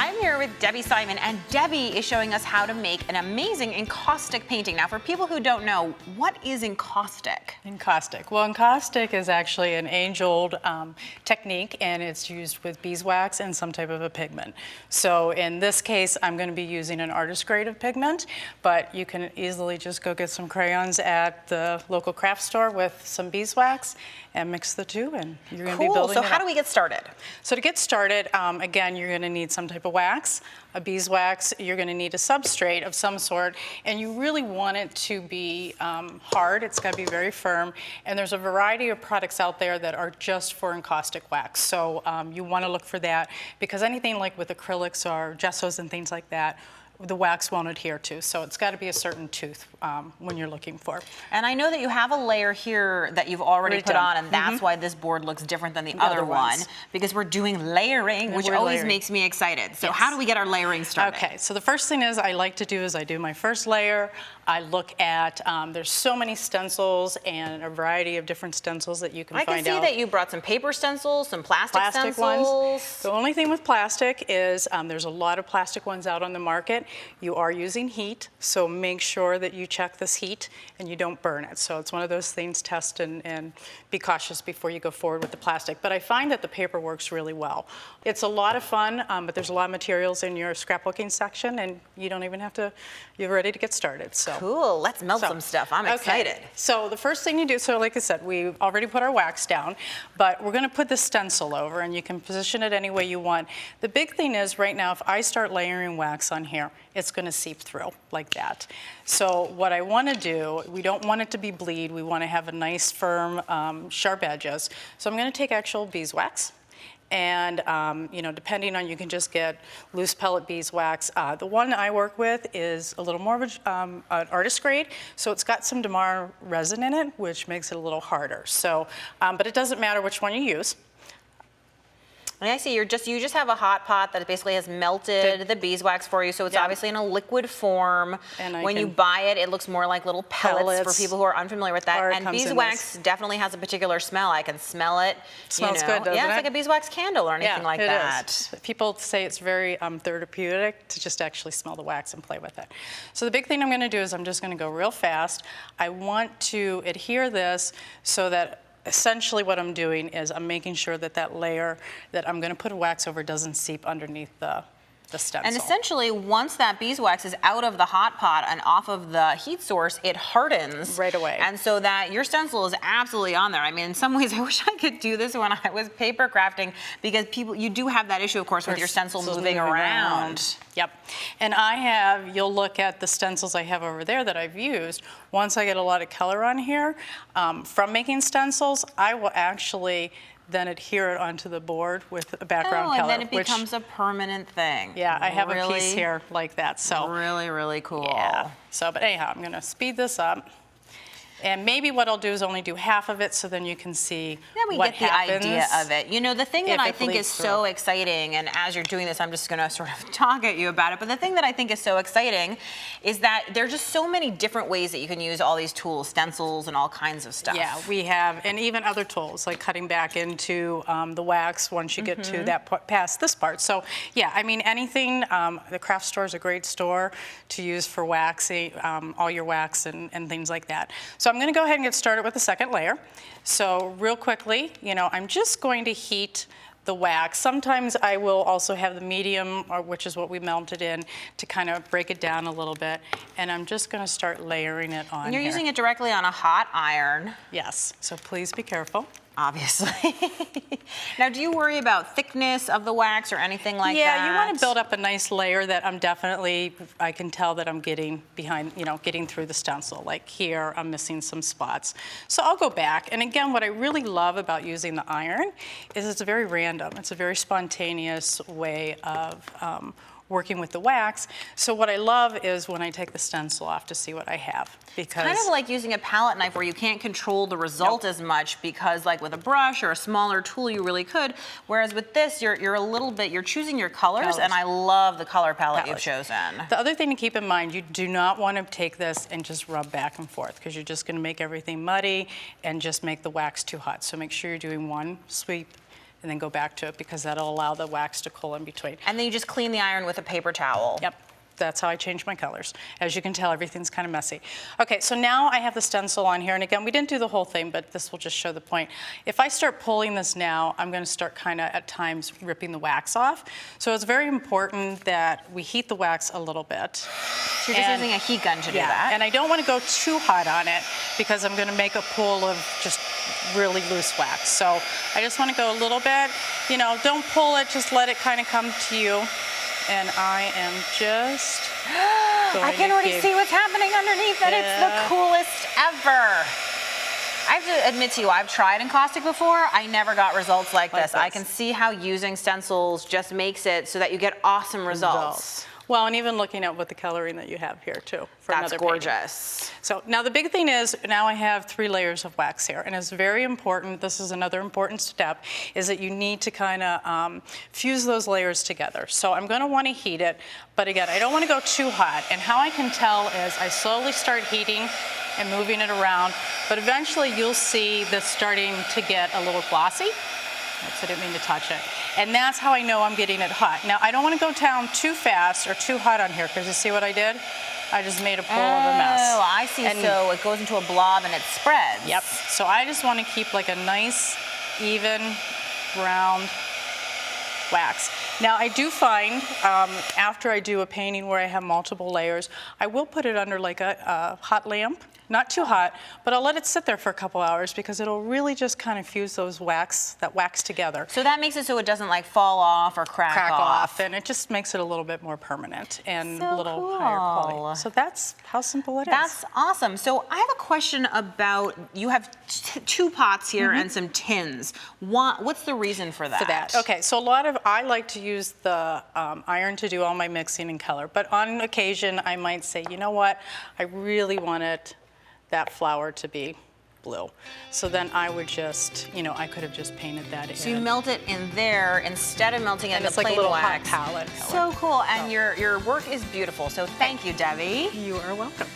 I'm here with Debbi Simon, and Debbi is showing us how to make an amazing encaustic painting. Now, for people who don't know, what is encaustic? Encaustic. Well, encaustic is actually an age-old technique, and it's used with beeswax and some type of a pigment. So in this case, I'm going to be using an artist grade of pigment, but you can easily just go get some crayons at the local craft store with some beeswax and mix the two, and you're going to be building So how do we get started? So to get started, again, you're going to need some type of wax, a beeswax. You're going to need a substrate of some sort, and you really want it to be hard. It's got to be very firm, and there's a variety of products out there that are just for encaustic wax. So you want to look for that, because anything like with acrylics or gessos and things like that, the wax won't adhere to. So it's got to be a certain tooth when you're looking for. And I know that you have a layer here that you've already put on, and that's why this board looks different than the other one, because we're doing layering, which always makes me excited. So how do we get our layering started? Okay, so the first thing I like to do is I do my first layer. I look at, there's so many stencils and a variety of different stencils that you can find out. I can see that you brought some paper stencils, some plastic stencils. Ones. The only thing with plastic is there's a lot of plastic ones out on the market. You are using heat, so make sure that you check this heat and you don't burn it. So it's one of those things, test and be cautious before you go forward with the plastic. But I find that the paper works really well. It's a lot of fun, but there's a lot of materials in your scrapbooking section, and you don't even have to, you're ready to get started. So. Cool, let's melt some stuff. I'm excited. So the first thing you do, so like I said, we've already put our wax down, but we're gonna put the stencil over, and you can position it any way you want. The big thing is right now, if I start layering wax on here, it's gonna seep through like that. So what I wanna do, we don't want it to be bleed, we wanna have a nice firm, sharp edges. So I'm gonna take actual beeswax. And, you know, depending on, you can just get loose pellet beeswax. The one I work with is a little more of an artist grade, so it's got some Damar resin in it, which makes it a little harder. So, but it doesn't matter which one you use. And I see you just have a hot pot that basically has melted the beeswax for you, so it's obviously in a liquid form. And when you buy it, it looks more like little pellets for people who are unfamiliar with that. And beeswax definitely has a particular smell. I can smell it. Smells good, doesn't it? Yeah, it's like a beeswax candle or anything like that. Is. People say it's very therapeutic to just actually smell the wax and play with it. So the big thing I'm going to do is I'm just going to go real fast. I want to adhere this so that essentially what I'm doing is I'm making sure that that layer that I'm going to put wax over doesn't seep underneath the stencil. And essentially, once that beeswax is out of the hot pot and off of the heat source, it hardens right away. And so that your stencil is absolutely on there. I mean, in some ways, I wish I could do this when I was paper crafting, because you do have that issue, of course, with your stencil moving around. Yep. And you'll look at the stencils I have over there that I've used. Once I get a lot of color on here, from making stencils, I will actually then adhere it onto the board with a background color. And then it becomes a permanent thing. Yeah, I have a piece here like that. So really, really cool. Yeah. So, but anyhow, I'm gonna speed this up. And maybe what I'll do is only do half of it, so then you can see what happens. Then we get the idea of it. You know, the thing that I think is so exciting, and as you're doing this, I'm just going to sort of talk at you about it, but the thing that I think is so exciting is that there are just so many different ways that you can use all these tools, stencils, and all kinds of stuff. Yeah, we have, and even other tools, like cutting back into the wax once you get to that past this part. So, yeah, I mean, anything, the craft store is a great store to use for waxing, all your wax and things like that. So I'm going to go ahead and get started with the second layer. So real quickly, you know, I'm just going to heat the wax. Sometimes I will also have the medium, which is what we melted in, to kind of break it down a little bit. And I'm just going to start layering it on. And you're using it directly on a hot iron. Yes, so please be careful. Obviously. Now, do you worry about thickness of the wax or anything like that? Yeah, you want to build up a nice layer that I can tell that I'm getting behind, you know, getting through the stencil. Like here, I'm missing some spots. So I'll go back. And again, what I really love about using the iron is it's very random. It's a very spontaneous way of working with the wax. So what I love is when I take the stencil off to see what I have. Because kind of like using a palette knife where you can't control the result as much, because like with a brush or a smaller tool you really could, whereas with this you're choosing your colors, and I love the color palette you've chosen. The other thing to keep in mind, you do not want to take this and just rub back and forth, because you're just going to make everything muddy and just make the wax too hot. So make sure you're doing one sweep and then go back to it because that'll allow the wax to cool in between. And then you just clean the iron with a paper towel. Yep. That's how I change my colors. As you can tell, everything's kind of messy. Okay, so now I have the stencil on here, and again, we didn't do the whole thing, but this will just show the point. If I start pulling this now, I'm gonna start kind of, at times, ripping the wax off. So it's very important that we heat the wax a little bit. So you're just using a heat gun to do that? And I don't want to go too hot on it because I'm gonna make a pool of just really loose wax. So I just want to go a little bit. You know, don't pull it, just let it kind of come to you. And I am just going I can already see what's happening underneath it. It's the coolest ever. I have to admit to you, I've tried encaustic before. I never got results like this. I can see how using stencils just makes it so that you get awesome results. Well, and even looking at what the coloring that you have here too. That's gorgeous. Painting. So now the big thing is, now I have 3 layers of wax here, and it's very important, this is another important step, is that you need to kind of fuse those layers together. So I'm gonna wanna heat it, but again, I don't wanna go too hot. And how I can tell is I slowly start heating and moving it around, but eventually you'll see this starting to get a little glossy. Oops, I didn't mean to touch it. And that's how I know I'm getting it hot. Now, I don't want to go down too fast or too hot on here, because you see what I did? I just made a pool of a mess. Oh, I see. And so it goes into a blob and it spreads. Yep. So I just want to keep like a nice, even, round wax. Now, I do find, after I do a painting where I have multiple layers, I will put it under like a hot lamp. Not too hot, but I'll let it sit there for a couple hours because it'll really just kind of fuse that wax together. So that makes it so it doesn't like fall off or crack off. And it just makes it a little bit more permanent and so a little cool. higher quality. So that's how simple it is. That's awesome. So I have a question about, you have 2 pots here and some tins. What's the reason for that? Okay, so I like to use the iron to do all my mixing and color, but on occasion I might say, you know what, I really want that flower to be blue. So then I would just, you know, I could have just painted that in. So you melt it in there instead of melting it in the plain like a little wax. hot palette color. So cool, and your work is beautiful. So thank you, Debbi. You are welcome.